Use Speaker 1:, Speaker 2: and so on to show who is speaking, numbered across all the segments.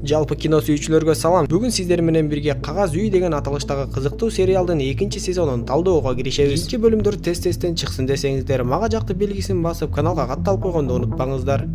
Speaker 1: Жалпы кино сүйүүчүлөргө салам. Бүгүн сиздер менен бирге Кагаз үй деген аталыштагы кызыктуу сериалдын 2-сезонун талдөөгө киришебиз. Кийинки бөлүмдөр тез-тезден чыксын десеңиздер, мага жакты белгисин басып, каналга катталып койгонду унутпаңыздар.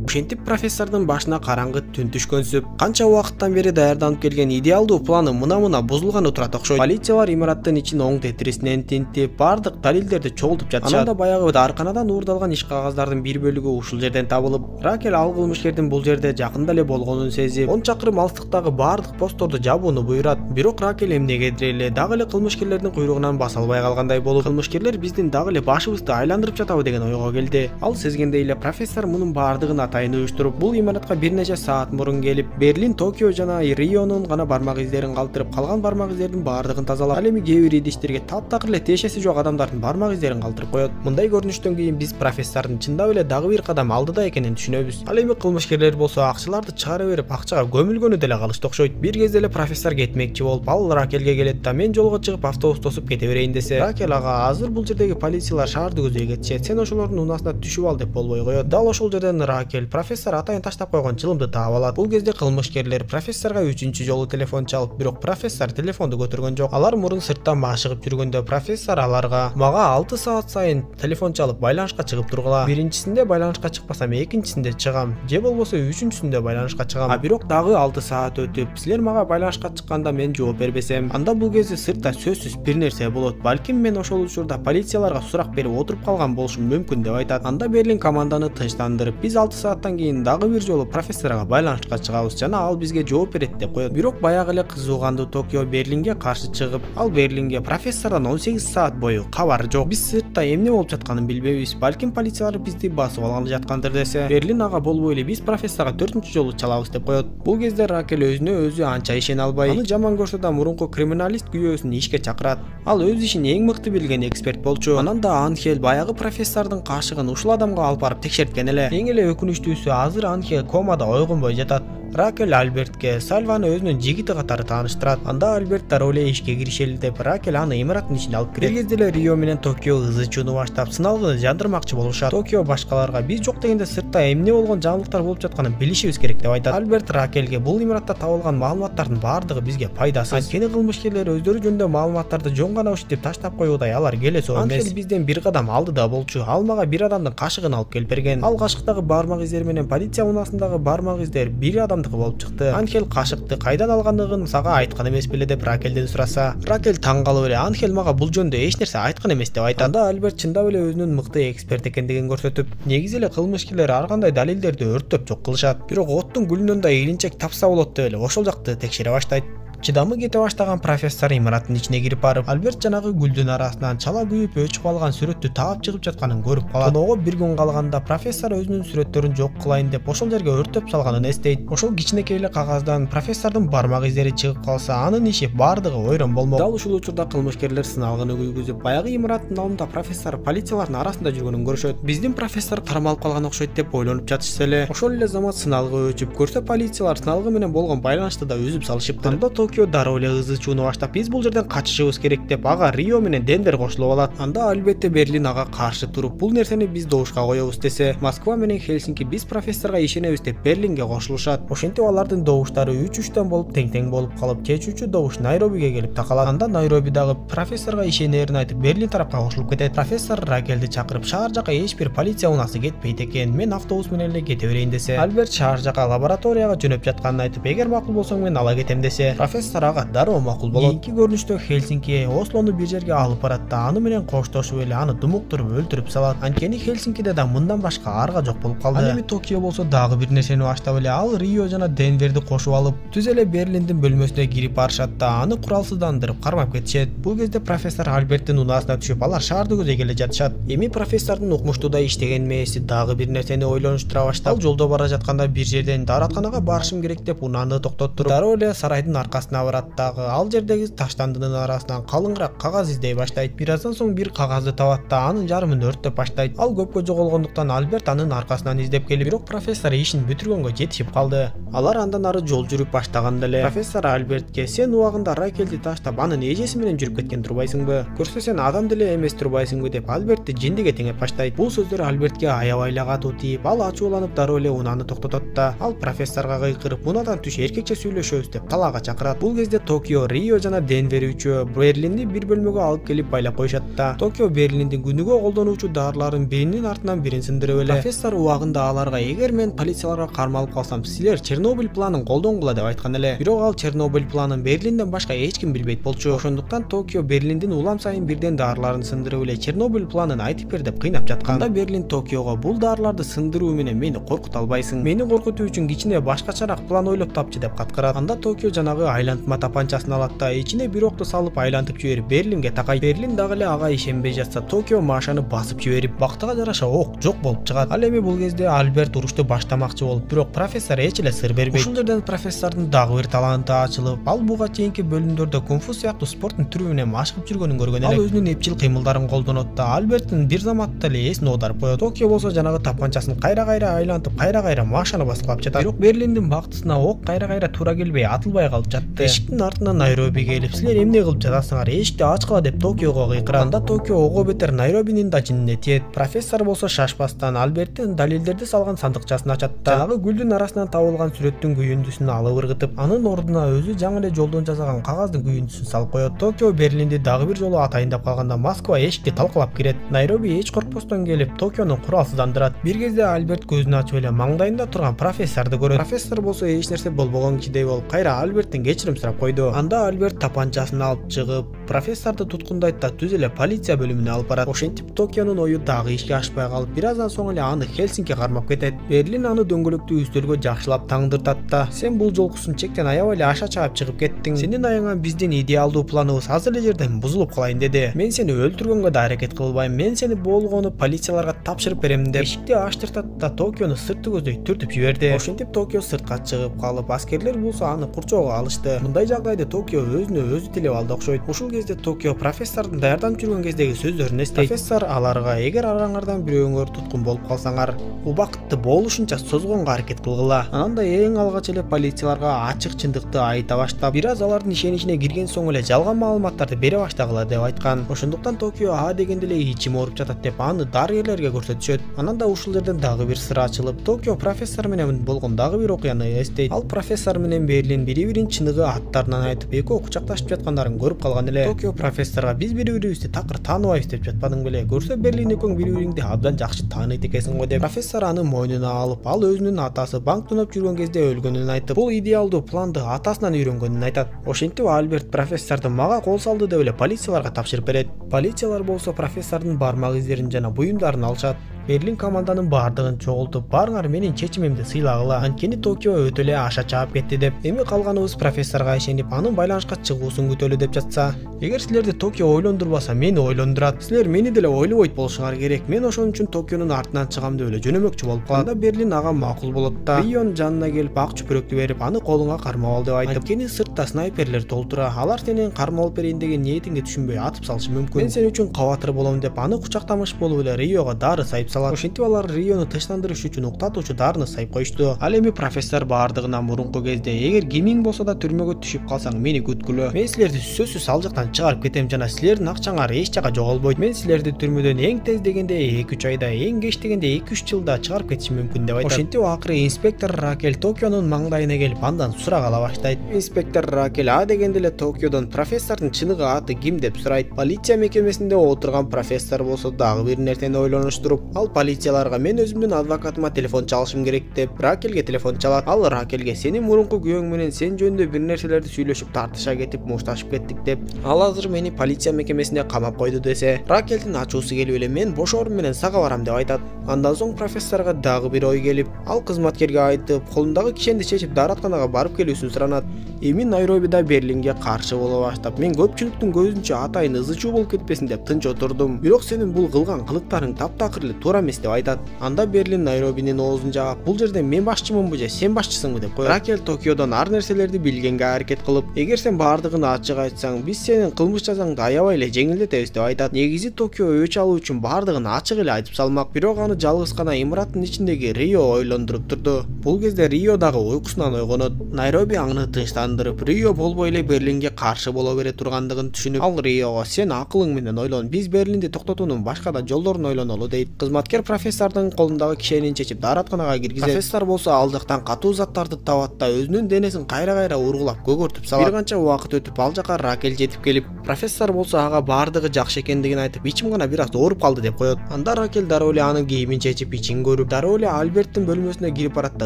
Speaker 1: Ушентип профессордун башына караңгы түн түшкөнсүп, канча убакыттан бери даярданып келген идеалдуу планы мына бузулган турат окшойт. Полициялар имараттын ичин оң тетрисинен тинтип, бардык далилдерди чогултуп жатышат. Анан да баягы дарканадан уурдалган иш кагаздардын бир бөлүгү ушул жерден табылып, Ракель ал кылмышкердин бул жерде жакында эле болгонун сезип, 10 чакырым алыстыктагы бардык постторду жабууну буйрат. Бирок Ракель эмнегедир эле дагы эле кылмышкерлердин куйругунан баса албай калгандай болуп, кылмышкерлер биздин дагы эле башыбызды айландырып жатабы деген ойго келди. Ал сезгендей эле профессор мунун бардыгын уюштуруп, бул имаратка бир нече саат мурун келип, Берлин, Токио жана Рионун гана бармак издерин калтырып, калган бармак издердин бардыгын тазалап, ал эми кээ бир идиштерге таптакыр эле тиешеси жок адамдардын бармак издерин калтырып коет. Мындай көрүнүштөн кийин биз профессордун чындап эле дагы бир кадам алдыда экенин түшүнөбүз. Ал эми кылмышкерлер болсо акчаларды чыгара берип, акчага көмүлгөнү деле калышты окшойт. Бир кезде эле профессор кетмекчи болуп, ал Ракельге келет да, мен жолго чыгып автобус тосуп кете берейин десе, Ракель ага азыр бул жердеги полициялар шаарды көздөй кетишет, сен ошолордун унаасына түшүп ал деп болбой коет. Дал ошол жерден Ракель профессор атайын таштап койгон чылымды таап алат. Бул кезде кылмышкерлер профессорго 3-чү жолу телефон чалып, бирок профессор телефонду көтөргөн жок. Алар мурун сырттан машыгып жүргөндө профессор аларга мага 6 саат сайын телефон чалып байланышка чыгып тургула. Биринчисинде байланышка чыкпасам, экинчисинде чыгам, же болбосо үчүнчүсүндө байланышка чыгам. А бирок дагы 6 саат өтүп, силер мага байланышка чыкканда мен жооп бербесем, анда бул кезде сыртта сөзсүз бир нерсе болот. Балким мен ошол учурда полицияларга сурак берип отуруп калган болушум мүмкүн деп айтат. Анда Берлин команданы тынчтандырып, биз 6 сааттан кийин дагы бир жолу профессорго байланышка чыгабыз жана ал бизге жооп берет деп коет. Бирок баягы эле кызууганды Токио Берлинге каршы чыгып, ал Берлинге профессордон 18 саат бою кабар жок. Биз сыртта эмне болуп жатканын билбейбиз. Балким полициялар бизди басып алгалы жаткандыр десе, Берлин ага болбой эле биз профессорго 4-чү жолу чалабыз деп коет. Бул кезде Ракель өзүнө өзү анча ишене албай, аны жаман көрсө да мурунку криминалист күйөөсүн ишке чакырат. Ал өз ишин эң мыкты билген эксперт болчу. Анан да Анхель баягы профессордун кашыгын ушул адамга алып барып текшерткен эле. Эң эле өкүнүчтүүсү, азыр Анхель комада ойгонбой жатат. Ракель Альбертке Сальваны өзүнүн жигити катары тааныштырат. Анда Альберт дароо эле ишке киришели деп Ракель аны имараттын ичине алып кирет. Бир кезде эле Рио менен Токио ызы чууну баштап, сыналгыны жандырмакчы болушат. Токио башкаларга биз жок дегенде сыртта эмне болгон жаңылыктар болуп жатканын билишибиз керек деп айтат. Альберт Ракельге бул имаратта табылган маалыматтардын бардыгы бизге пайдасыз. Анткени кылмышкерлер өздөрү жөнүндө маалыматтарды жон гана ушинтип таштап коюудай алар келесоо эмес. Анхель бизден бир кадам алдыда болчу. Ал мага бир адамдын кашыгын алып келип берген. Ал кашыктагы бармак издер менен полиция унаасындагы бармак издер бир адамдыкы болуп чыкты. Анхель кашыкты кайдан алгандыгын сага айткан эмес беле деп Ракелден сураса, Ракель таң калып эле Анхель мага бул жөндө эч нерсе айткан эмес деп айтат. Анда Альберт чындап эле өзүнүн мыкты эксперт экендигин көрсөтүп, негизи эле кылмышкерлер ар кандай далилдерди өрттөп жок кылышат. Бирок оттун гүлүнөн да илинчек тапса болот деп эле ошол жакты текшере баштайт. Чыдамы кете баштаган профессор имараттын ичине кирип барып, Альберт жанагы гүлдүн арасынан чала күйүп өчүп алган сүрөттү таап чыгып жатканын көрүп калат. Тоноого бир күн калганда профессор өзүнүн сүрөттөрүн жок кылайын деп ошол жерге өртөп салганын эстейт. Ошол кичинекей эле кагаздан профессордун бармак издери чыгып калса, анын иши бардыгы ойрон болмок. Дал ушул учурда кылмышкерлер сыналгыны күйгүзүп, баягы имараттын алдында профессор полициялардын арасында жүргөнүн көрүшөт. Биздин профессор кармалып калган окшойт деп ойлонуп жатышса эле, ошол эле замат сыналгы өчүп көрсө, полициялар сыналгы менен болгон байланышты да үзүп салышыптыр. Анда Токио дароо эле ызы чууну баштап, биз бул жерден качышыбыз керек деп ага Рио менен Денвер кошулуп алат. Анда албетте Берлин ага каршы туруп, бул нерсени биз добушка коебуз десе, Москва менен Хельсинки биз профессорго ишенебиз деп Берлинге кошулушат. Ошентип алардын добуштары 3-3төн болуп тең-тең болуп калып, чечүүчү добуш Найробиге келип такалат. Анда Найробидагы профессорго ишенерин айтып, Берлин тарапка кошулуп кетет. Профессор Ракелди чакырып, шаар жака эч бир полиция унаасы кетпейт экен, мен автобус менен эле кете берейин десе, Альберт шаар жака лабораторияга жөнөп жатканын айтып, эгер макул болсоң мен ала кетем десе, профессор ага дароо макул болот. Кийинки көрүнүштө Хельсинки Ослону бир жерге алып барат да, аны менен коштошуп эле аны думуктуруп өлтүрүп салат. Анткени Хельсинкиде да мындан башка арга жок болуп калды. Ал эми Токио болсо дагы бир нерсени баштап эле, ал Рио жана Денверди кошуп алып, түз эле Берлиндин бөлмөсүнө кирип барышат да, аны куралсыздандырып кармап кетишет. Бул кезде профессор Альберттин унаасына түшүп, алар шаарды көзөй келе жатышат. Эми профессордун укмуштууда иштеген мээси дагы бир нерсени ойлонуштура баштап, ал жолдо бара жатканда бир жерден дааратканага барышым керек деп унааны токтоттуруп, дароо эле сарайдын аркасына кабинкасына барат дагы. Ал жердеги таштандынын арасынан калыңыраак кагаз издей баштайт. Бир аздан соң бир кагазды табат да анын жарымын өрттөп баштайт. Ал көпкө жоголгондуктан Альберт анын аркасынан издеп келип, бирок профессор ишин бүтүргөнгө жетишип калды. Алар андан ары жол жүрүп баштаганда эле профессор Альбертке: "Сен убагында Ракелди таштап анын эжеси менен жүрүп кеткен турбайсыңбы? Көрсө сен адам деле эмес турбайсыңбы?" деп Альбертти жиндиге теңеп баштайт. Бул сөздөр Альбертке аябай эле катуу тийип, ал ачууланып дароо эле унааны токтотот да ал профессорго кыйкырып: "Унадан түш, эркекче сүйлөшөбүз" деп талаага чакырат. Бул кезде Токио, Рио жана Денвер үчөө Берлинди бир бөлмөгө алып келип байлап коюшат да Токио Берлиндин күнүгө колдонуучу дарыларын биринин артынан бирин сындырып эле профессор убагында аларга: "Эгер мен полицияларга кармалып калсам, силер Чернобыль планын колдонгула" деп айткан эле. Бирок ал Чернобыль планын Берлинден башка эч ким билбейт болчу. Ошондуктан Токио Берлиндин улам сайын бирден дарыларын сындырып эле Чернобыль планын айтып бер деп кыйнап жаткан. Анда Берлин Токиого: "Бул дарыларды сындыруу менен мени коркута албайсың. Мени коркутуу үчүн кичине башкачараак план ойлоп тапчы" деп каткырат. Анда Токио жанагы айлантма тапанчасын алат да ичине бир окту салып айлантып жиберип Берлинге такайт. Берлин дагы эле ага ишенбей жатса, Токио машаны басып жиберип, бактыга жараша ок жок болуп чыгат. Ал эми бул кезде Альберт урушту баштамакчы болуп, бирок профессор эч эле сыр бербейт. Ушул жерден профессордун дагы бир таланты ачылып, ал буга чейинки бөлүмдөрдө кунг-фу сыяктуу спорттун түрү менен машыгып жүргөнүн көргөн эле. Ал өзүнүн эпчил кыймылдарын колдонот да Альберттин бир заматта эле эсин оодарып коет. Токио болсо жанагы тапанчасын кайра-кайра айлантып, кайра-кайра машаны баскылап жатат. Бирок Берлиндин бактысына ок кайра-кайра туура келбей, атылбай калып жатты. Эшиктин артынан Найроби келип: "Силер эмне кылып жатасыңар? Эшикти ачкыла" деп Токиого кыйкырат. Анда Токио ого бетер Найробинин да жинине тиет. Профессор болсо шашпастан Альберттин далилдерди салган сандыкчасын ачат да жанагы гүлдүн арасынан табылган сүрөттүн күйүндүсүн алып ыргытып, анын ордуна өзү жаңы эле жолдон жасаган кагаздын күйүндүсүн салып коет. Токио Берлинди дагы бир жолу атайын деп калганда Москва эшикти талкалап кирет. Найроби эч коркпостон келип Токиону куралсыздандырат. Бир кезде Альберт көзүн ачып эле маңдайында турган профессорду көрөт. Профессор болсо эч нерсе болбогон кишидей болуп кайра Альберттен кечирим сурап койду. Анда Альберт тапанчасын алып чыгып, профессорду туткундайт да түз эле полиция бөлүмүнө алып барат. Ошентип Токионун ою дагы ишке ашпай калып, бир аздан соң эле аны Хельсинки кармап кетет. Берлин аны дөңгөлөктүү үстөлгө жакшылап таңдыртат да: "Сен бул жолкусун чектен аябай эле аша чаап чыгып кеттиң. Сенин аягыңа биздин идеалдуу планыбыз азыр эле жерден бузулуп калайын" деди. "Мен сени өлтүргөнгө да аракет кылбайм. Мен сени болгону полицияларга тапшырып берем" деп эшикти ачтыртат да Токиону сыртты көздөй түртүп жиберди. Ошентип Токио сыртка чыгып калып, аскерлер болсо аны курчоого алышты. Мындай жагдайда Токио өзүнө өзү тилеп алды окшойт. Ушул кезде Токио профессордун даярданып жүргөн кездеги сөздөрүн эстейт. Профессор аларга: "Эгер араңардан бирөөңөр туткун болуп калсаңар, убакытты болушунча созгонго аракет кылгыла. Анан да эң алгач эле полицияларга ачык чындыкты айта баштап, бир аз алардын ишеничине кирген соң эле жалган маалыматтарды бере баштагыла" деп айткан. Ошондуктан Токио а дегенде эле ичим ооруп жатат деп аны дарыгерлерге көрсөтүшөт. Анан да ушул жерден дагы бир сыр ачылып, Токио профессор менен болгон дагы бир окуяны эстейт. Ал профессор менен Берлин бири-бирин чыныгы аттарынан айтып, экөө кучакташып жаткандарын көрүп калган эле. Токио профессорго: "Биз бири-бирибизди такыр тааныбайбыз деп жатпадың беле? Көрсө Берлин экөөң бири-бириңди абдан жакшы тааныйт экенсиң го" деп профессор аны мойнуна алып, ал өзүнүн атасы банк тоноп жүргөн кезде өлгөнүн айтып, бул идеалдуу планды атасынан үйрөнгөнүн айтат. Ошентип Альберт профессорду мага кол салды деп эле полицияларга тапшырып берет. Полициялар болсо профессордун бармак издерин жана буюмдарын алышат. Берлин команданын бардыгын чогултуп: "Барыңар менин чечимимди сыйлагыла. Анткени Токио өтө эле аша чаап кетти" деп. Эми калганыбыз профессорго ишенип, анын байланышка чыгуусун күтөлү деп жатса. "Эгер силерди Токио ойлондурбаса, мени ойлондурат. Силер мени деле ойлобойт болушуңар керек. Мен ошон үчүн Токионун артынан чыгам" деп эле жөнөмөкчү болуп калат. Анда Берлин ага макул болот да Рионун жанына келип ак чүпүрөктү берип, аны колуңа кармап ал деп айтып, "Анткени сыртта снайперлер толтура. Алар сенин кармап алып берейин деген ниетиңди түшүнбөй атып салышы мүмкүн. Мен сен үчүн кабатыр болом" деп аны кучактамыш болуп эле Риого дары сайып салат. Ошентип алар Риону тынчтандырыш үчүн уктатуучу дарыны сайып коюшту. Ал эми профессор бардыгына мурунку кезде: "Эгер кимиң болсо да түрмөгө түшүп калсаң, мени күткүлө. Мен силерди сөзсүз ал жактан чыгарып кетем жана силердин акчаңар эч жака жоголбойт. Мен силерди түрмөдөн эң тез дегенде 2-3 айда, эң кеч дегенде 2-3 жылда чыгарып кетишим мүмкүн" деп айтат. Ошентип акыры инспектор Ракель Токионун маңдайына келип андан сурак ала баштайт. Инспектор Ракель а дегенде эле Токиодон профессордун чыныгы аты ким деп сурайт. Полиция мекемесинде отурган профессор болсо дагы бир нерсени ойлонуштуруп, ал полицияларга: "Мен өзүмдүн адвокатыма телефон чалышым керек" деп Ракелге телефон чалат. Ал Ракелге: "Сенин мурунку күйөөң менен сен жөнүндө бир нерселерди сүйлөшүп тартыша кетип мушташып кеттик" деп. Ал азыр мени полиция мекемесине камап койду десе, Ракелдин ачуусу келип эле: "Мен бошорум менен сага барам" деп айтат. Андан соң профессорго дагы бир ой келип, ал кызматкерге айтып, колундагы кишенди чечип дааратканага барып келүүсүн суранат. Эми Найробида Берлинге каршы боло баштап, мен көпчүлүктүн көзүнчө атайын ызы чуу болуп кетпесин деп тынч отурдум. Бирок сенин бул кылган кылыктарың таптакыр эле туура туура эмес деп айтат. Анда Берлин Найробинин оозун жаап, бул жерде мен башчымынбы же сен башчысыңбы деп коет. Ракел Токиодон ар нерселерди билгенге аракет кылып, эгер сен бардыгын ачык айтсаң, биз сенин кылмыш жазаңды аябай эле жеңилдетебиз деп айтат. Негизи Токио өч алуу үчүн бардыгын ачык эле айтып салмак, бирок аны жалгыз гана имараттын ичиндеги Рио ойлондуруп турду. Бул кезде Рио дагы уйкусунан ойгонот. Найроби аны тынчтандырып, Рио болбой эле Берлинге каршы боло бере тургандыгын түшүнүп, ал Риого сен акылың менен ойлон, биз Берлинди токтотуунун башка да жолдорун ойлонолу дейт. Кызматкер профессордун колундагы кишенин чечип дааратканага киргизет. Профессор болсо ал жактан катуу заттарды табат да өзүнүн денесин кайра ургулап көгөртүп салат. Бир канча убакыт өтүп ал жака Ракел жетип келип, профессор болсо ага бардыгы жакшы экендигин айтып, ичим гана бир аз ооруп калды деп коет. Анда Ракел дароо эле анын кийимин чечип ичин көрүп, дароо эле Альберттин бөлмөсүнө кирип барат да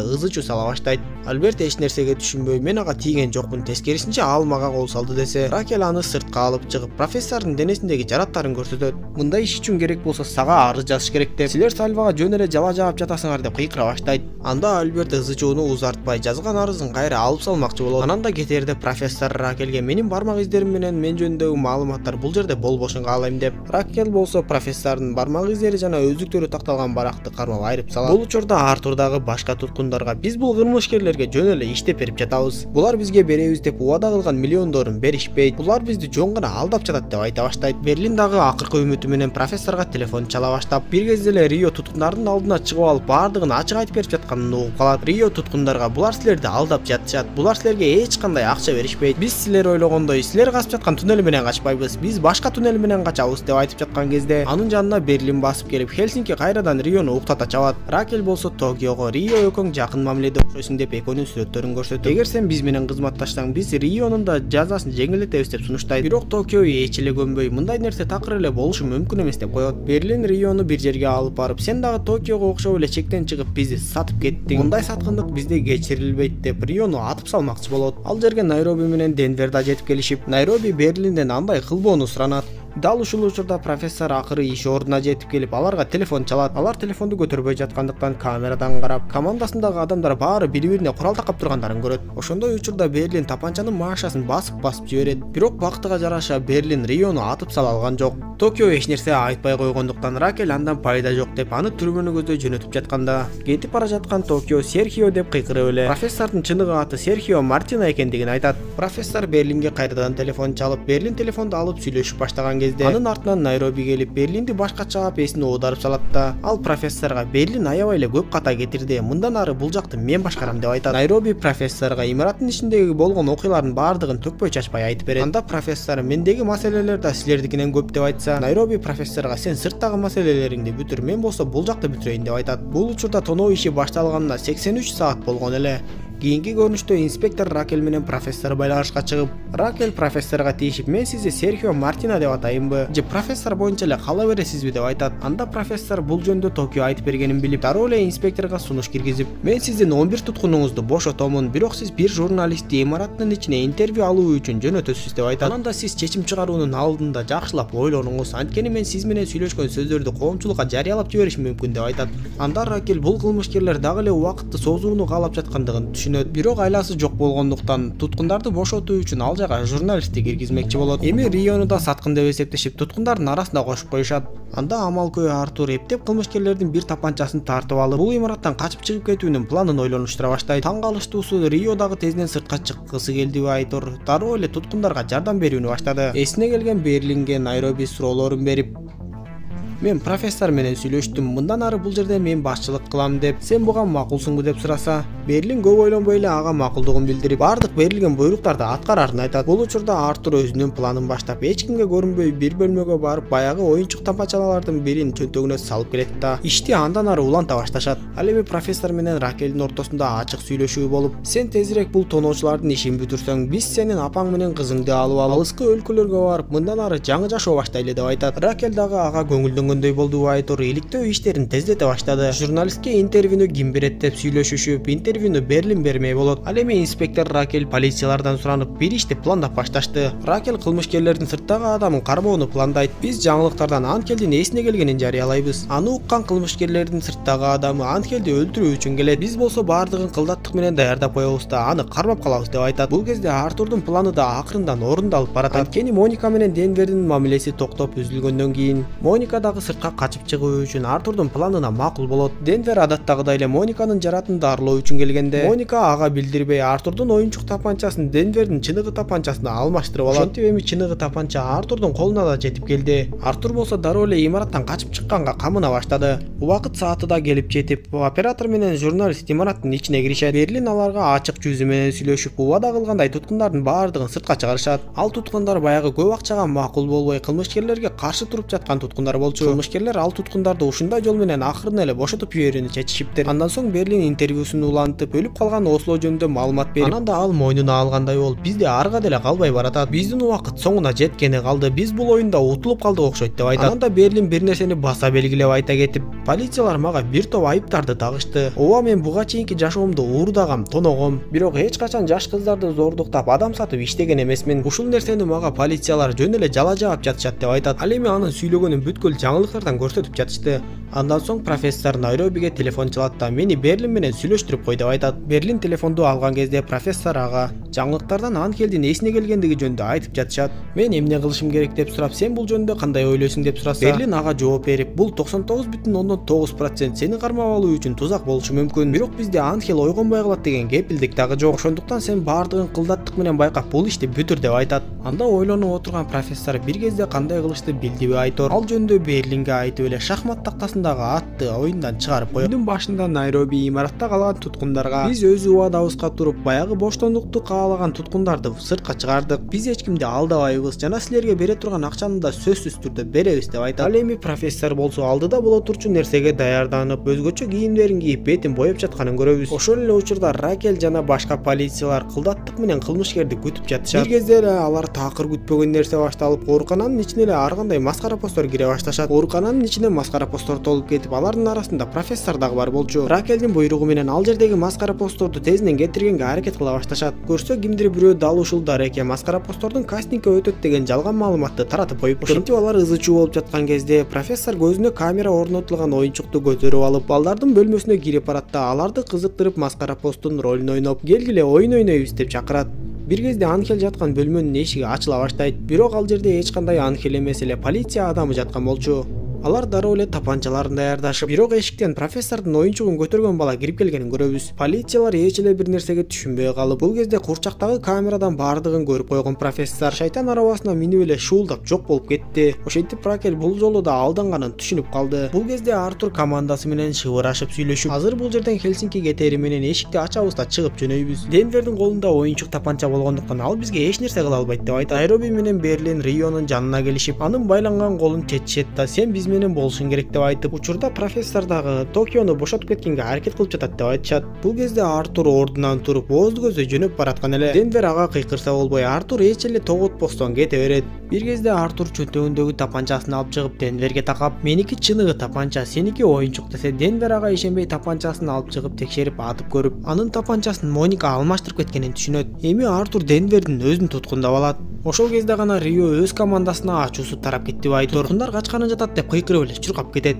Speaker 1: ызы чуу сала баштайт. Альберт эч нерсеге түшүнбөй, мен ага тийген жокмун, тескерисинче ал мага кол салды десе, Ракел аны сыртка алып чыгып, профессордун денесиндеги жараттарын көрсөтөт. Мындай иш үчүн керек болсо сага арыз жазыш керек деп, силер Сальвага жөн эле жала жаап жатасыңар деп кыйкыра баштайт. Анда Альберт ызы чууну узартпай жазган арызын кайра алып салмакчы болот. Анан да кетерде профессор Ракелге менин бармак издерим менен мен жөнүндөгү маалыматтар бул жерде болбошун каалайм деп, Ракел болсо профессордун бармак издери жана өздүктөрү такталган баракты кармап айырып салат. Бул учурда Артур дагы башка туткундарга биз бул кылмышкерлерге жөн эле иштеп берип жатабыз. Булар бизге беребиз деп убада кылган миллиондорун беришпейт. Булар бизди жөн гана алдап жатат деп айта баштайт. Берлин дагы акыркы үмүтү менен профессорго телефон чала баштап, бир кезде эле Рио туткундардын алдына чыгып алып бардыгын ачык айтып берип жатканын угуп калат. Рио туткундарга булар силерди алдап жатышат. Булар силерге эч кандай акча беришпейт. Биз силер ойлогондой силер касып жаткан туннель менен качпайбыз. Биз башка туннель менен качабыз деп айтып жаткан кезде, анын жанына Берлин басып келип, Хельсинки кайрадан Риону уктата чабат. Ракел болсо Токиого Рио экөөң жакын мамиледе окшойсуң деп экөөнүн сүрөттөрүн көрсөтөт. Эгер сен биз менен кызматташсаң, биз Рионун да жазасын жеңилдетебиз деп сунуштайт. Бирок Токио эч эле көнбөй, мындай нерсе такыр эле болушу мүмкүн эмес деп коет. Берлин Риону бир жерге алып барып, сен дагы Токиого окшоп эле чектен чыгып бизди сатып кеттиң. Мындай саткындык бизде кечирилбейт деп Риону атып салмакчы болот. Ал жерге Найроби менен Денвер да жетип келишип, Найроби Берлинден андай кылбоону суранат. Дал ушул учурда профессор акыры иш ордуна жетип келип, аларга телефон чалат. Алар телефонду көтөрбөй жаткандыктан камерадан карап, командасындагы адамдар баары бири-бирине курал такап тургандарын көрөт. Ошондой учурда Берлин тапанчанын маашасын басып жиберет. Бирок бактыга жараша Берлин Риону атып сала алган жок. Токио эч нерсе айтпай койгондуктан Ракел андан пайда жок деп аны түрмөнү көздөй жөнөтүп жатканда, кетип бара жаткан Токио Серхио деп кыйкырып эле профессордун чыныгы аты Серхио Мартина экендигин айтат. Профессор Берлинге кайрадан телефон чалып, Берлин телефонду алып сүйлөшүп баштаган кезде, анын артынан Найроби келип, Берлинди башкача чаап эсин оодарып салат да, ал профессорго Берлин аябай эле көп ката кетирди, мындан ары бул жакты мен башкарам деп айтат. Найроби профессорго имараттын ичиндеги болгон окуялардын баардыгын төкпөй чачпай айтып берет. Анда профессор мендеги маселелер да силердикинен көп деп айтса, Найроби профессорго сен сырттагы маселелериңди бүтүр, мен болсо бул жакты бүтүрөйүн деп айтат. Бул учурда тоноо иши башталганына 83 саат болгон эле. Кийинки көрүнүштө инспектор Ракел менен профессор байланышка чыгып, Ракел профессорго тийишип, мен сизди Серхио Мартина деп атайынбы, же профессор боюнча эле кала бересизби деп айтат. Анда профессор бул жөндө Токио айтып бергенин билип, дароо эле инспекторго сунуш киргизип, мен сиздин 11 туткунуңузду бошотомун, бирок сиз бир журналистти имараттын ичине интервью алуу үчүн жөнөтөсүз деп айтат. Анан да сиз чечим чыгаруунун алдында жакшылап ойлонуңуз, анткени мен сиз менен сүйлөшкөн сөздөрдү коомчулукка жарыялап жиберишим мүмкүн деп айтат. Анда Ракел бул кылмышкерлер дагы эле убакытты созууну каалап жаткандыгын бирок айласы жок болгондуктан туткундарды бошотуу үчүн ал жага журналистти киргизмекчи болот. Эми Риону да саткын деп эсептешип, туткундардын арасына кошуп коюшат. Анда амалкөй Артур эптеп кылмышкерлердин бир тапанчасын тартып алып, бул имараттан качып чыгып кетүүнүн планын ойлонуштура баштайт. Таң калыштуусу Рио дагы тезинен сыртка чыккысы келдиби Айтор, дароо эле туткундарга жардам берүүнү баштады. Эсине келген Берлинге Найроби суроолорун берип, мен профессор менен сүйлөштүм, мындан ары бул жерде мен башчылык кылам деп, сен буга макулсуңбу деп сураса, Берлин көп ойлонбой эле ага макулдугун билдирип, бардык берилген буйруктарды аткарарын айтат. Бул учурда Артур өзүнүн планын баштап, эч кимге көрүнбөй бир бөлмөгө барып, баягы оюнчук тапанчалардын бирин чөнтөгүнө салып келет да, ишти андан ары уланта башташат. Ал эми профессор менен Ракелдин ортосунда ачык сүйлөшүү болуп, сен тезирээк бул тоноочулардын ишин бүтүрсөң, биз сенин апаң менен кызыңды алып алыскы өлкөлөргө барып, мындан ары жаңы жашоо баштайлы деп айтат. Ракел дагы ага көңүлдөнгөндөй болду. Айтор иликтөө иштерин тездете баштады. Журналистке интервьюну ким берет деп сүйлөшүшүп, интервьюну Берлин бермей болот. Ал эми инспектор Ракел полициялардан суранып, бир ишти пландап башташты. Ракел кылмышкерлердин сырттагы адамын кармоону пландайт. Биз жаңылыктардан Анкелдин эсине келгенин жарыялайбыз. Аны уккан кылмышкерлердин сырттагы адамы Анкелди өлтүрүү үчүн келет. Биз болсо бардыгын кылдаттык менен даярдап коебуз да, аны кармап калабыз деп айтат. Бул кезде Артурдун планы да акырындан орундалып барат. Анткени Моника менен Денвердин мамилеси токтоп үзүлгөндөн кийин Моника дагы дагы сыртка качып чыгуу үчүн Артурдун планына макул болот. Денвер адаттагыдай эле Мониканын жаратын дарылоо үчүн келгенде Моника ага билдирбей Артурдун оюнчук тапанчасын Денвердин чыныгы тапанчасына алмаштырып алат. Ошентип эми чыныгы тапанча Артурдун колуна да жетип келди. Артур болсо дароо эле имараттан качып чыкканга камына баштады. Убакыт сааты да келип жетип, оператор менен журналист имараттын ичине киришет. Берлин аларга ачык жүзү менен сүйлөшүп, убада кылгандай туткундардын баардыгын сыртка чыгарышат. Ал туткундар баягы көп акчага макул болбой, кылмышкерлерге каршы туруп жаткан туткундар болчу. Кылмышкерлер ал туткундарды ушундай жол менен акырын эле бошотуп жиберүүнү чечишиптир. Андан соң Берлин интервьюсун улантып, өлүп калган Осло жөнүндө маалымат берип, анан да ал мойнуна алгандай болуп, бизде арга деле калбай баратат. Биздин убакыт соңуна жеткени калды. Биз бул оюнда утулуп калдык окшойт деп айтат. Анан да Берлин бир нерсени баса белгилеп айта кетип, полициялар мага бир топ айыптарды тагышты. Ооба, мен буга чейинки жашоомдо уурдагам, тоногом, бирок эч качан жаш кыздарды зордуктап, адам сатып иштеген эмесмин. Ушул нерсени мага полициялар жөн эле жала жаап жатышат деп айтат. Ал эми анын сүйлөгөнүн бүткүл жаңылыктардан көрсөтүп жатышты. Андан соң профессор Найробиге телефон чалат да мени Берлин менен сүйлөштүрүп кой деп айтат. Берлин телефонду алган кезде профессор ага жаңылыктардан Анхелдин эсине келгендиги жөнүндө айтып жатышат. Мен эмне кылышым керек деп сурап, сен бул жөнүндө кандай ойлойсуң деп сураса, Берлин ага жооп берип, бул 99,9% сени кармап алуу үчүн тузак болушу мүмкүн. Бирок бизде Анхел ойгонбой калат деген кепилдик дагы жок. Ошондуктан сен баардыгын кылдаттык менен байкап бул ишти бүтүр деп айтат. Анда ойлонуп отурган профессор бир кезде кандай кылышты билдиби Айтор. Ал жөнүндө Берлинге айтып эле шахмат тактасындагы атты оюндан чыгарып коет. Күндүн башында Найроби имаратта калган туткундарга биз өз убадабызга туруп баягы боштондукту каалаган туткундарды сыртка чыгардык. Биз эч кимди алдабайбыз жана силерге бере турган акчаны да сөзсүз түрдө беребиз деп айтат. Ал эми профессор болсо алдыда боло турчу нерсеге даярданып, өзгөчө кийимдерин кийип бетин боеп жатканын көрөбүз. Ошол эле учурда Ракель жана башка полициялар кылдаттык менен кылмышкерди күтүп жатышат. Бир кезде эле алар такыр күтпөгөн нерсе башталып, оорукананын ичине эле ар кандай маскара постор кире башташат. Оорукананын ичине маскара постор толуп кетип, алардын арасында профессор дагы бар болчу. Ракелдин буйругу менен ал жердеги маскара посторду тезинен кетиргенге аракет кыла башташат. Көрсө кимдир бирөө дал ушул дареке маскара постордун кастингге өтөт деген жалган маалыматты таратып коюптур. Ошентип алар ызы чуу болуп жаткан кезде профессор көзүнө камера орнотулган оюнчукту көтөрүп алып, балдардын бөлмөсүнө кирип барат да аларды кызыктырып маскара посттун ролун ойноп, келгиле ойун ойнойбуз деп чакырат. Бир кезде Анхел жаткан бөлмөнүн эшиги ачыла баштайт. Бирок ал жерде эч кандай Анхел эмес эле полиция адамы жаткан болчу. Алар дароо эле тапанчаларын даярдашып, бирок эшиктен профессордун оюнчугун көтөргөн бала кирип келгенин көрөбүз. Полициялар эч эле бир нерсеге түшүнбөй калып, бул кезде курчактагы камерадан баардыгын көрүп койгон профессор шайтан арабасына минип эле шуулдап жок болуп кетти. Ошентип Ракель бул жолу да алданганын түшүнүп калды. Бул кезде Артур командасы менен шыбырашып сүйлөшүп, азыр бул жерден Хельсинки кетери менен эшикти ачабыз да чыгып жөнөйбүз. Денвердин колунда оюнчук тапанча болгондуктан ал бизге эч нерсе кыла албайт деп айтат. Найроби менен Берлин Рионун жанына келишип, анын байланган колун чечишет да сен биз менен болушуң керек деп айтып, учурда профессор дагы Токиону бошотуп кеткенге аракет кылып жатат деп айтышат. Бул кезде Артур ордунан туруп оозду көзөй жөнөп бараткан эле. Денвер ага кыйкырса болбой, Артур эч эле тоготпостон кете берет. Бир кезде Артур чөнтөгүндөгү тапанчасын алып чыгып Денверге такап, меники чыныгы тапанча, сеники оюнчук десе, Денвер ага ишенбей тапанчасын алып чыгып текшерип атып көрүп, анын тапанчасын Моника алмаштырып кеткенин түшүнөт. Эми Артур Денвердин өзүн туткундап алат. Ошол кезде гана Рио өз командасына ачуусу тарап кетти. Айтор туткундар качканы жатат деп кыйкырып эле чуркап кетет.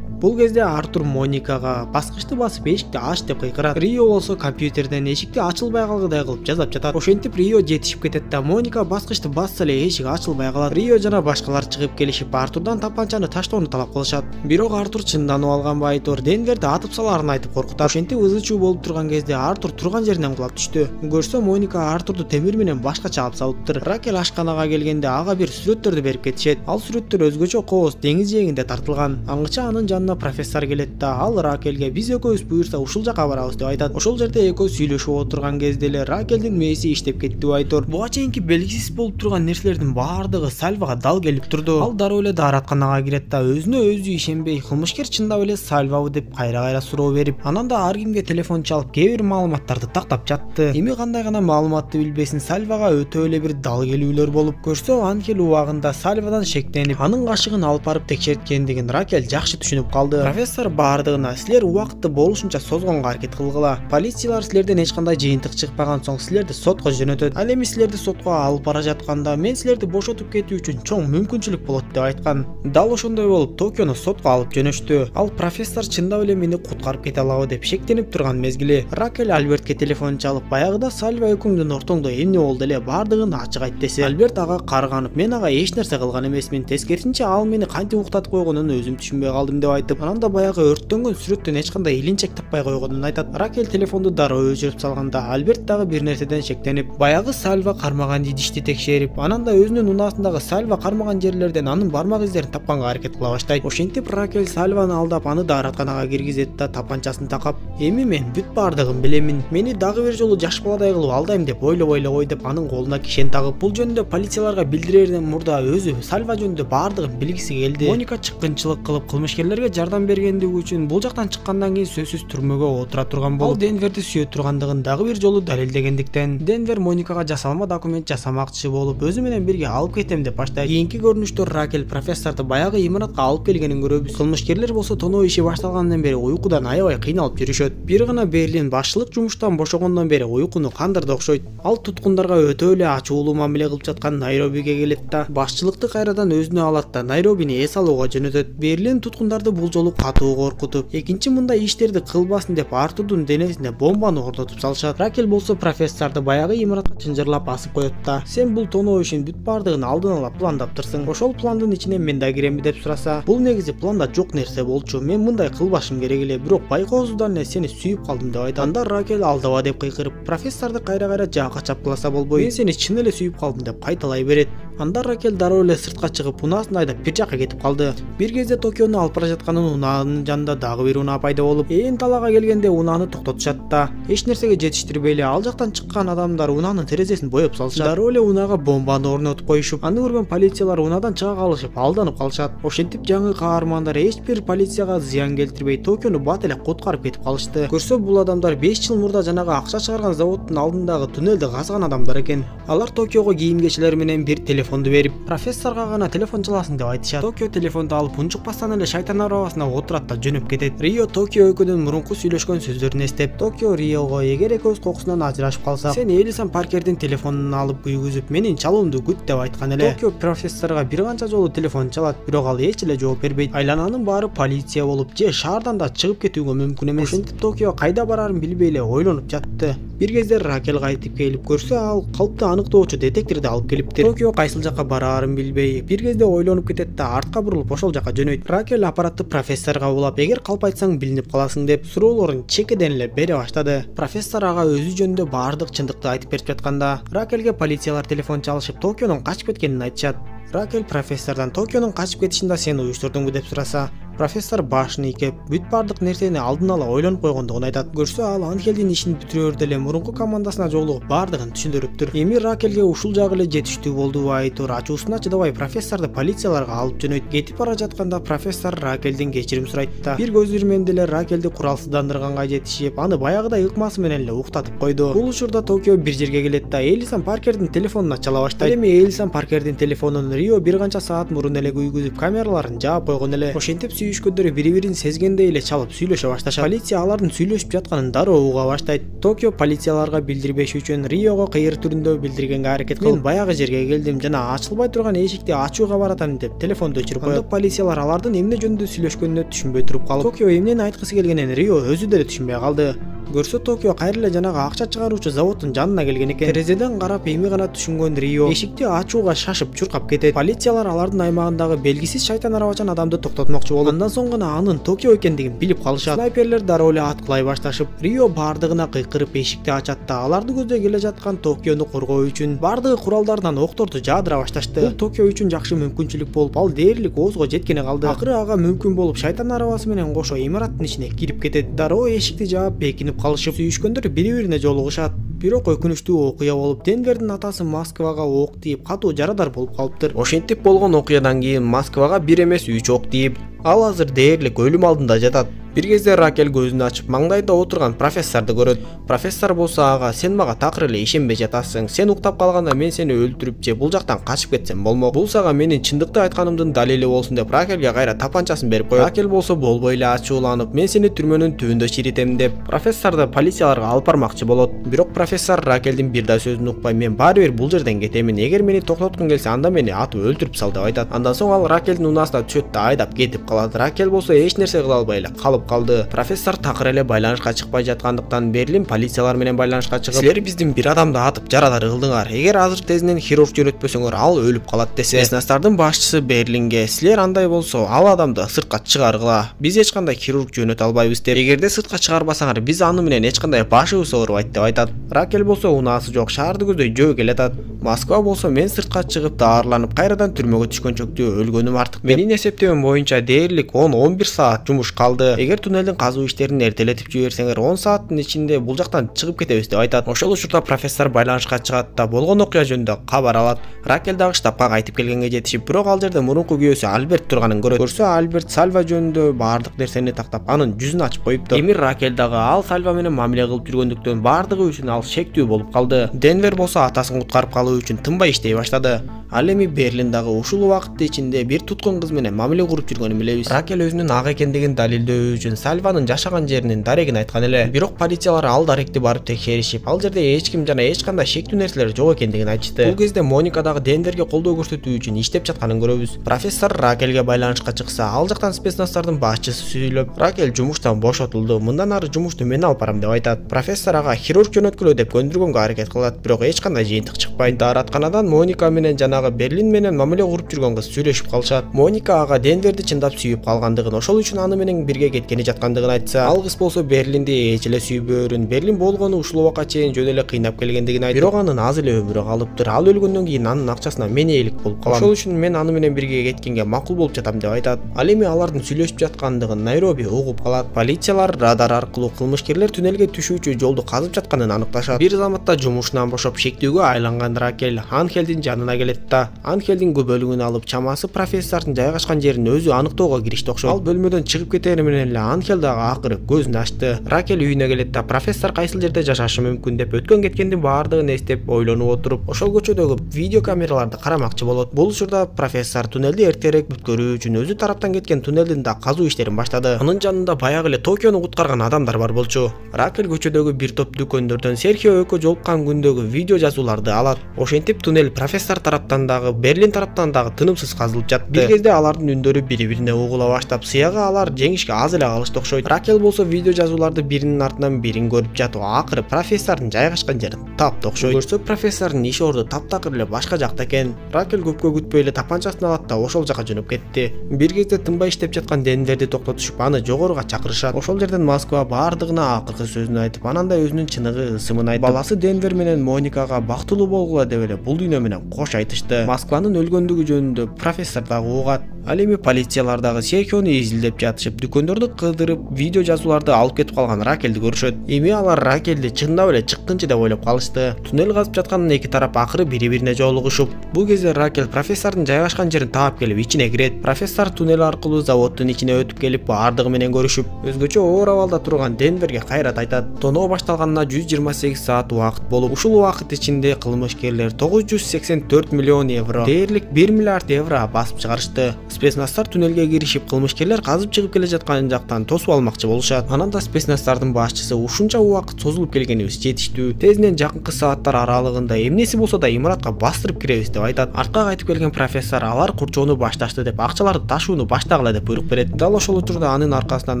Speaker 1: Бул кезде Артур Моникага баскычты басып эшикти ач деп кыйкырат. Рио болсо компьютерден эшикти ачылбай калгыдай кылып жазап жатат. Ошентип Рио жетишип кетет да Моника баскычты басса эле эшик ачылбай калат. Рио жана башкалар чыгып келишип Артурдан тапанчаны таштоону талап кылышат. Бирок Артур чынданып алганбы Айтор Денверди атып салаарын айтып коркутат. Ошентип ызы чуу болуп турган кезде Артур турган жеринен кулап түштү. Көрсө Моника Артурду темир менен башкача алып салыптыр. Ракель ашканага келгенде ага бир сүрөттөрдү берип кетишет. Ал сүрөттөр өзгөчө кооз деңиз жээгинде тартылган. Аңгыча анын жанына профессор келет да ал Ракельге биз экөөбүз буюрса ушул жака барабыз деп айтат. Ошол жерде экөө сүйлөшүп отурган кезде эле Ракелдин мээси иштеп кетти. Айтор буга чейинки белгисиз болуп турган нерселердин баардыгы Сальвага дал келип турду. Ал дароо эле дааратканага кирет да өзүнө өзү ишенбей, кылмышкер чындап эле Сальвабы деп кайра суроо берип, анан да ар кимге телефон чалып кээ бир маалыматтарды тактап жатты. Эми кандай гана маалыматты билбесин, Сальвага өтө эле бир дал келүүлөр болуп, көрсө Анхел убагында Сальвадан шектенип, анын кашыгын алып барып текшерткендигин Ракель жакшы түшүнүп калды. Профессор бардыгына: силер убакытты болушунча созгонго аракет кылгыла. Полициялар силерден эч кандай жыйынтык чыкпаган соң силерди сотко жөнөтөт. Ал эми силерди сотко алып бара жатканда мен силерди бошотуп кетүү үчүн чоң мүмкүнчүлүк болот деп айткан. Дал ошондой болуп Токиону сотко алып жөнөштү. Ал профессор чындап эле мени куткарып кете алабы деп шектенип турган мезгили Ракель Альбертке телефон чалып: баягыда Сальва экөөңдүн ортоңдо эмне болду эле, бардыгын ачык айт десе. Альберт ага карганып: мен ага эч нерсе кылган эмесмин, тескерисинче ал мени кантип уктатып койгонун өзүм түшүнбөй калдым деп айтып, анан да баягы өрттөнгөн сүрөттөн эч кандай илинчек таппай койгонун айтат. Ракель телефонду дароо өчүрүп салганда Альберт дагы бир нерседен шектенип, баягы Сальва кармаган идишти текшерип, анан да өзүнүн унаасындагы Сальва кармаган жерлерден анын бармак издерин тапканга аракет кыла баштайт. Ошентип Ракель Сальваны алдап, аны дааратканага киргизет да тапанчасын такап: эми мен бүт бардыгын билемин, мени дагы бир жолу жаш баладай кылып алдайм деп ойлобой эле кой деп анын колуна кишен тагып, бул жөнүндө полицияларга билдирерден мурда өзү Сальва жөнүндө бардыгын билгиси келди. Моника чыккынчылык кылып кылмышкерлерге жардам бергендиги үчүн бул жактан чыккандан кийин сөзсүз түрмөгө отура турган болуп, ал Денверди сүйө тургандыгын дагы бир жолу далилдегендиктен Денвер Моникага жасалма документ жасамакчы болуп, өзү менен бирге алып кетем деп баштайт. Кийинки көрүнүштө Ракель профессорду баягы имаратка алып келгенин көрөбүз. Кылмышкерлер болсо тоноо иши башталгандан бери уйкудан аябай кыйналып жүрүшөт. Бир гана Берлин башчылык жумуштан бошогондон бери уйкуну кандырды окшойт. Ал туткундарга өтө эле ачуулуу мамиле кылып жаткан Найробиге келет да башчылыкты кайрадан өзүнө алат да Найробини эс алууга жөнөтөт. Берлин туткундарды бул жолу катуу коркутуп, экинчи мындай иштерди кылбасын деп Артурдун денесине бомбаны орнотуп салышат. Ракель болсо профессорду баягы имаратка чынжырлап асып коет да: сен бул тоноо ишин бүт бардыгын алдын ала пландаптырсың, ошол пландын ичине мен да киремби деп сураса, бул негизи планда жок нерсе болчу, мен мындай кылбашым керек эле, бирок байкоосуздан эле сени сүйүп калдым деп айтат. Анда Ракель алдаба деп кыйкырып, профессорду кайра жаакка чапкыласа болбой, мен сени чын эле сүйүп калдым деп кайталай берет. Анда Ракель дароо эле сыртка чыгып унаасын айдап бир жакка кетип калды. Бир кезде Токиону алып бара жатканын унаанын жанында дагы бир унаа пайда болуп, ээн талаага келгенде унааны токтотушат да эч нерсеге жетиштирбей эле ал жактан чыккан адамдар унаанын терезесин боеп салышат. Дароо эле унаага бомбаны орнотуп коюшуп, аны көргөн полициялар унаадан чыга калышып алданып калышат. Ошентип жаңы каармандар эч бир полицияга зыян келтирбей Токиону бат эле куткарып кетип калышты. Көрсө бул адамдар 5 жыл мурда жанагы акча чыгарган заводдун алдындагы туннелди казган адамдар экен. Алар Токиого кийимгечилер менен бир телефонду берип, профессорго гана телефон чаласың деп айтышат. Токио телефонду алып унчукпастан эле шайтан арабасына отурат да жөнөп кетет. Рио Токио экөөдөн мурунку сүйлөшкөн сөздөрүн эстеп, Токио Риого: эгер экөөбүз кокусунан ажырашып калсак, сен Элисан Паркердин телефонун алып күйгүзүп менин чалуумду күт деп айткан эле. Токио профессорго бир канча жолу телефон чалат, бирок ал эч эле жооп бербейт. Айлананын баары полиция болуп, же шаардан да чыгып кетүүгө мүмкүн эмес. Ошентип Токио кайда барарын билбей эле ойлонуп жатты. Бир кезде Ракель кайтып келип көрсө, ал калпты аныктоочу детекторду алып келиптир. Токио кайсыл жакка бараарын билбей бир кезде ойлонуп кетет да артка бурулуп ошол жакка жөнөйт. Ракель аппаратты профессорго улап, эгер калп айтсаң билинип каласың деп суроолорун чекеден эле бере баштады. Профессор ага өзү жөнүндө баардык чындыкты айтып берип жатканда, Ракельге полициялар телефон чалышып Токионун качып кеткенин айтышат. Ракель профессордон «Токионун качып кетишин да сен уюштурдуңбу?» деп сураса, профессор башын ийкеп, бүт бардык нерсени алдын ала ойлонуп койгондугун айтат. Көрсө ал Анхелдин ишин бүтүрөөрдө эле мурунку командасына жолугуп бардыгын түшүндүрүптүр. Эми Ракельге ушул жагы эле жетиштүү болду айтуур ачуусуна чыдабай профессорду полицияларга алып жөнөйт. Кетип бара жатканда профессор Ракельдин кечирим сурайт да. Бир көзүрмөндөр эле Ракельди куралсыздандырганга жетишип, аны баягыдай ыкмасы менен эле уктатып койду. Бул учурда Токио бир жерге келет да Элисан Паркердин телефонуна чала баштайт. Эми Элисан Паркердин телефонун Рио бир канча саат мурун эле күйгүзүп, камераларын жаап койгон эле. Ошентип сүйүшкөндөр бири-бирин сезгендей эле чалып сүйлөшө башташат. Полиция алардын сүйлөшүп жатканын дароо уга баштайт. Токио полицияларга билдирбеш үчүн Риого кыйыр түрүндө билдиргенге аракет кылып, мен баягы жерге келдим жана ачылбай турган эшикти ачууга баратам деп телефонду өчүрүп коет. Полициялар алардын эмне жөнүндө сүйлөшкөнүнө түшүнбөй туруп калып, Токио эмнени айткысы келгенин Рио өзү деле түшүнбөй калды. Көрсө Токио кайра эле жанагы акча чыгаруучу заводдун жанына келген экен. Терезеден карап эми гана түшүнгөн Рио эшикти ачууга шашып чуркап кетет. Полициялар алардын аймагындагы белгисиз шайтан арабачан адамды токтотмокчу болуп, андан соң гана анын Токио экендигин билип калышат. Снайперлер дароо эле аткылай башташып, Рио бардыгына кыйкырып эшикти ачат да аларды көздөй келе жаткан Токиону коргоо үчүн бардыгы куралдарынан окторду жаадыра башташты. Бул Токио үчүн жакшы мүмкүнчүлүк болуп, ал дээрлик оозго жеткене калды. Акыры ага мүмкүн болуп, шайтан арабасы менен кошо имараттын ичине кирип кетет. Дароо эшикти жаап бекинип калышып, сүйүшкөндөр бири-бирине жолугушат. Бирок өкүнүчтүү окуя болуп, Денвердин атасы Москвага ок тийип, катуу жарадар болуп калыптыр. Ошентип болгон окуядан кийин Москвага бир эмес 3 ок тийип, ал азыр дээрлик өлүм алдында жатат. Бир кезде Ракель көзүн ачып маңдайда отурган профессорду көрөт. Профессор болсо ага: "Сен мага такыр эле ишенбей жатасың. Сен уктап калганда мен сени өлтүрүп же бул жактан качып кетсем болмок. Бул сага менин чындыкты айтканымдын далили болсун" деп Ракельге кайра тапанчасын берип коет. Ракель болсо болбой эле ачууланып: "Мен сени түрмөнүн түбүндө чиритем" деп профессорду полицияларга алып бармакчы болот. Бирок профессор Ракелдин бир да сөзүн укпай: "Мен баары бир бул жерден кетемин. Эгер мени токтоткуң келсе, анда мени атып өлтүрүп сал" деп айтат. Андан соң ал Ракелдин унаасына түшөт да айдап кетип калат. Ракель болсо эч нерсе кыла албай эле калып калды. Профессор такыр эле байланышка чыкпай жаткандыктан Берлин полициялар менен байланышка чыгып: "Силер биздин бир адамды атып жарадар кылдыңар. Эгер азыр тезинен хирург жөнөтпөсөңөр, ал өлүп калат" десе, спецнастардын башчысы Берлинге: "Силер андай болсо ал адамды сыртка чыгаргыла. Биз эч кандай хирург жөнөтө албайбыз" деп. "Эгерде сыртка чыгарбасаңар, биз аны менен эч кандай башыбыз оорубайт" деп айтат. Ракель болсо унаасы жок шаарды көздөй жөө келатат. Москва болсо: "Мен сыртка чыгып даарыланып кайрадан түрмөгө түшкөнчөктү өлгөнүм артык. Менин эсептөөм боюнча дээрлик 10-11 саат жумуш калды. Эгер туннелдин казуу иштерин эртелетип жиберсеңер, 10 сааттын ичинде бул жактан чыгып кетебиз" деп айтат. Ошол учурда профессор байланышка чыгат да болгон окуя жөнүндө кабар алат. Ракель дагы штабка кайтып келгенге жетишип, бирок ал жерде мурунку күйөөсү Альберт турганын көрөт. Көрсө Альберт Сальва жөнүндө баардык нерсени тактап, анын жүзүн ачып коюптур. Эми Ракель дагы ал Сальва менен мамиле кылып жүргөндүктөн баардыгы үчүн ал шектүү болуп калды. Денвер болсо атасын куткарып калуу үчүн тынбай иштей баштады. Ал эми Берлин дагы ушул убакыт ичинде бир туткун кыз менен мамиле куруп жүргөнүн билебиз. Ракель өзүнүн ак экендигин далилдөө үчүн Сальванын жашаган жеринин дарегин айткан эле. Бирок полициялар ал даректи барып текшеришип, ал жерде эч ким жана эч кандай шектүү нерселер жок экендигин айтышты. Бул кезде Моника дагы Денверге колдоо көрсөтүү үчүн иштеп жатканын көрөбүз. Профессор Ракельге байланышка чыкса, ал жактан спецнастардын башчысы сүйлөп: "Ракель жумуштан бошотулду. Мындан ары жумушту мен алып барам" деп айтат. Профессор ага хирург жөнөткүлө деп көндүргөнгө аракет кылат, бирок эч кандай жыйынтык чыкпайт. Дааратканадан Моника менен жанагы Берлин менен мамиле куруп жүргөн кыз сүйлөшүп калышат. Моника ага Денверди чындап сүйүп калгандыгын, ошол үчүн аны менен бирге кеткени жаткандыгын айтса, ал кыз болсо Берлинди эч эле сүйбөөрүн, Берлин болгону ушул убакка чейин жөн эле кыйнап келгендигин айтып, бирок анын аз эле өмүрү калыптыр. Ал өлгөндөн кийин анын акчасына мен ээлик болуп калам. Ошол үчүн мен аны менен бирге кеткенге макул болуп жатам деп айтат. Ал эми алардын сүйлөшүп жаткандыгын Найроби угуп калат. Полициялар радар аркылуу кылмышкерлер туннелге түшүүчү жолду казып жатканын аныкташат. Бир заматта жумушунан бошоп шектүүгө айланган Ракель Анхелдин жанына келет да, Анхелдин көбөлүгүн алып чамасы профессордун жайгашкан жерин өзү аныктоого киришти окшойт. Ал бөлмөдөн чыгып кетери менен эле Анхел дагы акыры көзүн ачты. Ракель үйүнө келет да профессор кайсыл жерде жашашы мүмкүн деп өткөн кеткендин баардыгын эстеп ойлонуп отуруп, ошол көчөдөгү видео камераларды карамакчы болот. Бул учурда профессор туннелди эртерээк бүткөрүү үчүн өзү тараптан кеткен туннелдин да казуу иштерин баштады. Анын жанында баягы эле Токиону куткарган адамдар бар болчу. Ракель көчөдөгү бир топ дүкөндөрдөн Серхио экөө жолуккан күндөгү видео жазууларды алат. Ошентип туннел профессор тараптан дагы, Берлин тараптан дагы тынымсыз казылып жатты. Бир кезде алардын үндөрү бири-бирине угула баштап, сыягы алар жеңишке аз эле калышты окшойт. Ракель болсо видео жазууларды биринин артынан бирин көрүп жатып, акыры профессордун жайгашкан жерин тапты окшойт. Көрсө профессордун иш орду таптакыр эле башка жакта экен. Ракель көпкө күтпөй эле тапанчасын алат да ошол жака жөнөп кетти. Бир кезде тынбай иштеп жаткан Денверди токтотушуп, аны жогоруга чакырышат. Ошол жерден Москва баардыгына акыркы сөзүн айтып, ананда өзүнүн чыныгы ысымын айтып, баласы Денвер менен Моникага бактылуу болгула деп эле бул дүйнө менен кош айтышты. Москванын өлгөндүгү жөнүндө профессор дагы угат. Ал эми полициялар дагы Серхиону изилдеп жатышып, дүкөндөрдү кыдырып, видео жазууларды алып кетип калган Ракелди көрүшөт. Эми алар Ракелди чындап эле чыккынчы деп ойлоп калышты. Туннел казып жатканын эки тарап акыры бири-бирине жолугушуп, бул кезде Ракель профессордун жайгашкан жерин таап келип ичине кирет. Профессор туннел аркылуу заводдун ичине өтүп келип, баардыгы менен көрүшүп, өзгөчө оор абалда турган Денверге кайрат айтат. Тоноо башталганына 128 саат убакыт болуп, ушул убакыт ичинде кылмышкерлер 984 миллион евро, дээрлик 1 миллиард евро басып чыгарышты. Спецназдар туннелге киришип, кылмышкерлер казып чыгып келе жаткан жактан тосуп алмакчы болушат. Анан да спецназдардын башчысы: "Ушунча убакыт созулуп келгенибиз жетиштүү. Тезинен жакынкы сааттар аралыгында эмнеси болсо да имаратка бастырып киребиз" деп айтат. Артка кайтып келген профессор алар курчоону башташты деп, акчаларды ташууну баштагыла деп буйрук берет. Дал ошол учурда анын аркасынан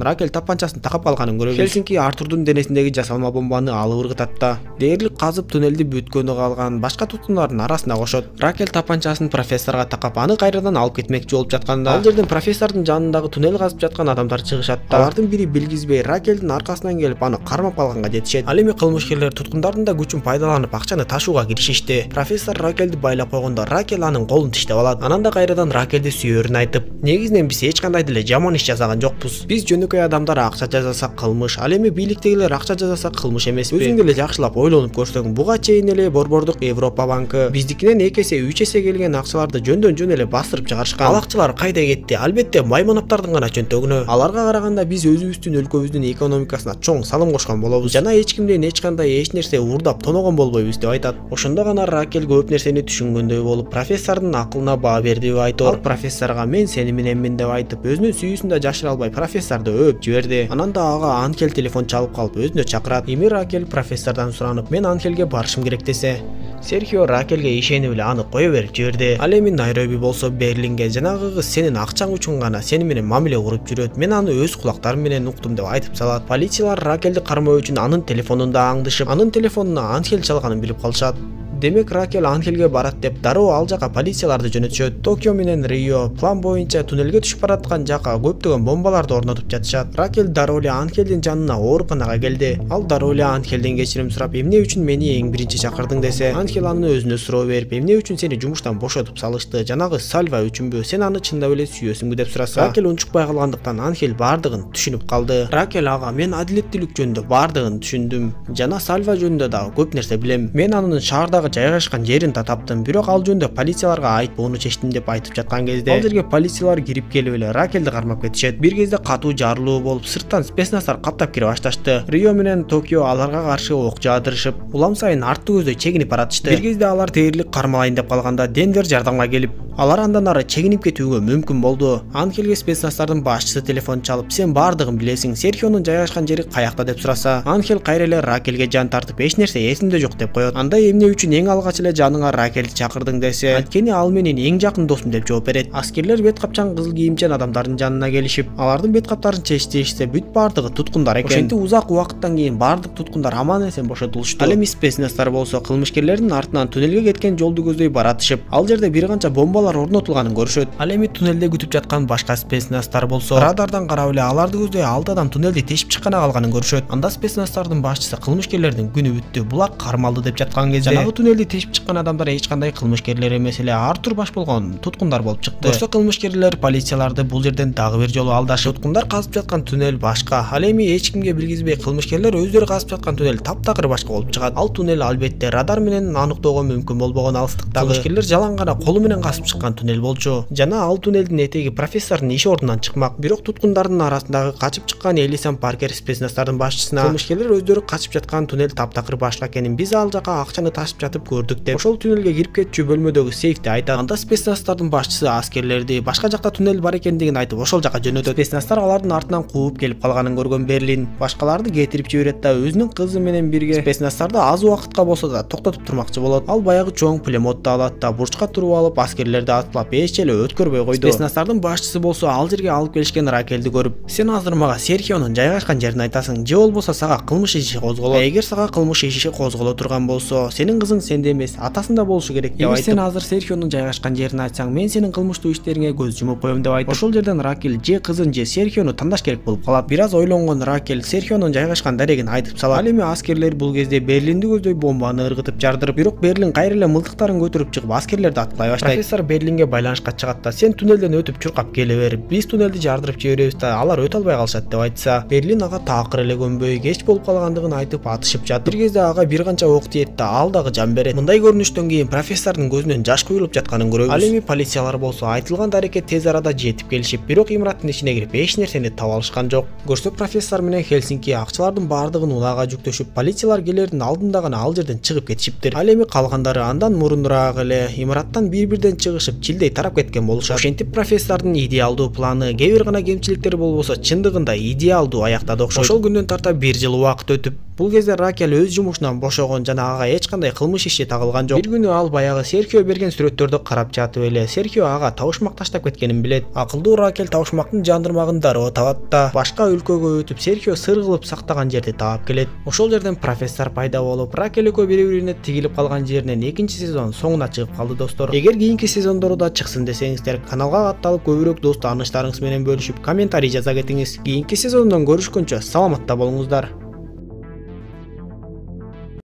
Speaker 1: Ракель тапанчасын такап калганын көрөбүз. Хельсинки Артурдун денесиндеги жасалма бомбаны алып ыргытат да, дээрлик казып туннелди бүткөнү калган башка туткундардын арасына кошот. Ракель тапанчасын профессорго такап, аны кайрадан алып кетмекчи болуп жатканда, ал жерден профессордун жанындагы туннел казып жаткан адамдар чыгышат да, алардын бири билгизбей Ракелдин аркасынан келип аны кармап калганга жетишет. Ал эми кылмышкерлер туткундардын да күчүн пайдаланып акчаны ташууга киришишти. Профессор Ракелди байлап койгондо Ракель анын колун тиштеп алат. Анан да кайрадан Ракелди сүйөрүн айтып, негизинен биз эч кандай деле жаман иш жасаган жокпуз. Биз жөнөкөй адамдар акча жасасак кылмыш, ал эми бийликтегилер акча жасаса кылмыш эмеспи? Өзүң деле жакшылап ойлонуп көрсөң, буга чейин эле Борбордук Европа банкы биздикинен 2 эсе 3 эсе келген акчаларды жөндөн жөн эле бастырып чыгарышкан. Ал акчалар кайда кетти? Албетте Маймановдордун гана чөнтөгүнө. Аларга караганда баштаганда биз өзүбүздүн өлкөбүздүн экономикасына чоң салым кошкон болобуз жана эч кимден эч кандай эч нерсе уурдап тоногон болбойбуз деп айтат. Ошондо гана Ракель көп нерсени түшүнгөндөй болуп, профессордун акылына баа бердиби айтор. Ал профессорго мен сени мененмин деп айтып, өзүнүн сүйүүсүн да жашыра албай профессорду өөп жиберди. Анан да ага Анхель телефон чалып калып өзүнө чакырат. Эми Ракель профессордон суранып, мен Анхелге барышым керек десе, Серхио Ракельге ишенип эле аны кое берип жиберди. Ал эми Найроби болсо Берлинге жанагы кыз сенин акчаң үчүн гана сени менен мамиле куруп жүрөт. Мен аны өз кулактарым менен уктум деп айтып салат. Полициялар Ракельди кармоо үчүн анын телефонунда аңдышып, анын телефонуна Анхель чалганын билип калышат. Демек Ракель Анхелге барат деп дароо ал жака полицияларды жөнөтүшөт. Токио менен Рио план боюнча туннелге түшүп бараткан жака көптөгөн бомбаларды орнотуп жатышат. Ракель дароо эле Анхелдин жанына ооруканага келди. Ал дароо эле Анхелден кечирим сурап, эмне үчүн мени эң биринчи чакырдың десе, Анхель аны өзүнө суроо берип, эмне үчүн сени жумуштан бошотуп салышты, жанагы Сальва үчүнбү, сен аны чындап эле сүйөсүңбү деп сураса, Ракель унчукпай калгандыктан Анхель бардыгын түшүнүп калды. Ракель ага мен адилеттүүлүк жөнүндө бардыгын түшүндүм. Жана Сальва жөнүндө да көп нерсе билем. Мен анын шаардагы жайгашкан жерин да таптым, бирок ал жөнүндө полицияларга айтпоону чечтим деп айтып жаткан кезде, ал жерге полициялар кирип келип эле Ракельди кармап кетишет. Бир кезде катуу жарылуу болуп, сырттан спецназдар каптап кире башташты. Рио менен Токио аларга каршы ок жаадырышып, улам сайын артты көздөй чегинип баратышты. Бир кезде алар дээрлик кармалайын деп калганда Денвер жардамга келип, алар андан ары чегинип кетүүгө мүмкүн болду. Анхелге спецназардын башчысы телефон чалып, сен бардыгын билесиң, Серхионун жайгашкан жери каякта деп сураса, Анхель кайра эле Ракельге жан тартып, эч нерсе эсимде жок деп коет. Анда эмне үчүн эң алгач эле жаныңа Ракельди чакырдың десе, анткени ал менин эң жакын досум деп жооп берет. Аскерлер бет капчан кызыл кийимчен адамдардын жанына келишип, алардын бет каптарын чечтиришсе, бүт бардыгы туткундар экен. Ошентип узак убакыттан кийин бардык туткундар аман эсен бошотулушту. Ал эми спецназдар болсо кылмышкерлердин артынан туннелге кеткен жолду көздөй баратышып, ал жерде бир канча бомбалар орнотулганын көрүшөт. Ал эми туннелде күтүп жаткан башка спецназдар болсо радардан карап эле аларды көздөй 6 адам туннелди тешип чыккана калганын көрүшөт. Анда спецназардын башчысы кылмышкерлердин күнү бүттү, булак кармалды деп жаткан кезде, жанагы туннелди тешип чыккан адамдар эч кандай кылмышкерлер эмес эле Артур баш болгон туткундар болуп чыкты. Көрсө кылмышкерлер полицияларды бул жерден дагы бир жолу алдашып, туткундар казып жаткан туннел башка. Ал эми эч кимге билгизбей кылмышкерлер өздөрү казып жаткан туннел таптакыр башка болуп чыгат. Ал туннел албетте радар менен аныктоого мүмкүн болбогон алыстыктагы. Кылмышкерлер жалаң гана колу менен казып чыккан туннел болчу. Жана ал туннелдин этеги профессордун иш ордунан чыкмак. Бирок туткундардын арасындагы качып чыккан Элисан Паркер спецназардын башчысына, кылмышкерлер өздөрү качып жаткан туннел таптакыр башка экенин, биз ал жака акчаны ташып жатып көрдүк деп, ошол туннелге кирип кетчү бөлмөдөгү сейфти айтат. Анда спецназардын башчысы аскерлерди башка жакта туннел бар экендигин айтып, ошол жака жөнөтөт. Спецназдар алардын артынан кууп келип калганын көргөн Берлин башкаларды кетирип жиберет да өзүнүн кызы менен бирге спецназарды аз убакытка болсо да токтотуп турмакчы болот. Ал баягы чоң пулемотду алат да бурчка туруп алып аскерлерди аткылап эч эле өткөрбөй койду. Спецназардын башчысы болсо ал жерге алып келишкен Ракельди көрүп, сен азыр мага Серхионун жайгашкан жерин айтасың, же болбосо сага кылмыш иши козголот. Эгер сага кылмыш иши козголо турган болсо, сенин кызың сенде эмес, атасында болушу керек деп айтып, сен азыр Серхионун жайгашкан жерин айтсаң, мен сенин кылмыштуу иштериңе көз жумуп коем деп айтып, ошол жерден Ракель же кызын же Серхиону тандаш керек болуп калат. Бир аз ойлонгон Ракель Серхионун жайгашкан дарегин айтып салат. Ал эми аскерлер бул кезде Берлинди көздөй бомбаны ыргытып жардырып, бирок Берлин кайра эле мылтыктарын көтөрүп чыгып аскерлерди аткылай баштайт. Профессор Берлинге байланышка чыгат да, сен туннелден өтүп чуркап келе бер, биз туннелди жардырып жиберебиз да алар өтө албай калышат деп айтса, Берлин ага таакыр эле көнбөй кеч болуп калгандыгын айтып атышып жатыр. Бир кезде ага бир канча ок тиет да ал дагы жан берет. Мындай көрүнүштөн кийин профессордун көзүнөн жаш куюлуп жатканын көрөбүз. Ал эми полициялар болсо айтылган дарекке тез арада жетип келишип, бирок имараттын ичине кирип эч нерсени таба алышкан жок. Көрсө профессор менен Хельсинки акчалардын бардыгын улаага жүктөшүп, полициялар келердин алдында гана ал жерден чыгып кетишиптир. Ал эми калгандары андан мурунураак эле имараттан бир-бирден чыгышып, чилдей тарап кеткен болушат. Ошентип профессордун идеалдуу планы кээ бир гана кемчиликтери болбосо чындыгында идеалдуу аяктады окшойт. Ошол күндөн тарта 1 жыл убакыт өтүп, бул кезде Ракель өз жумушунан бошогон жана ага эч кандай кылмыш иши тагылган жок. Бир күнү ал баягы Серхио берген сүрөттөрдү карап жатып эле Серхио ага табышмак таштап кеткенин билет. Акылдуу Ракель табышмактын жандырмагын дароо табат да башка өлкөгө өтүп Серхио сыр кылып сактаган жерди таап келет. Ошол жерден профессор пайда болуп, Ракель экөө бири-бирине тигилип калган жеринен экинчи сезон соңуна чыгып калды достор. Эгер кийинки сезондору да чыксын десеңиздер, каналга катталып көбүрөөк дос тааныштарыңыз менен бөлүшүп комментарий жаза кетиңиз. Кийинки сезондон көрүшкөнчө саламатта болуңуздар.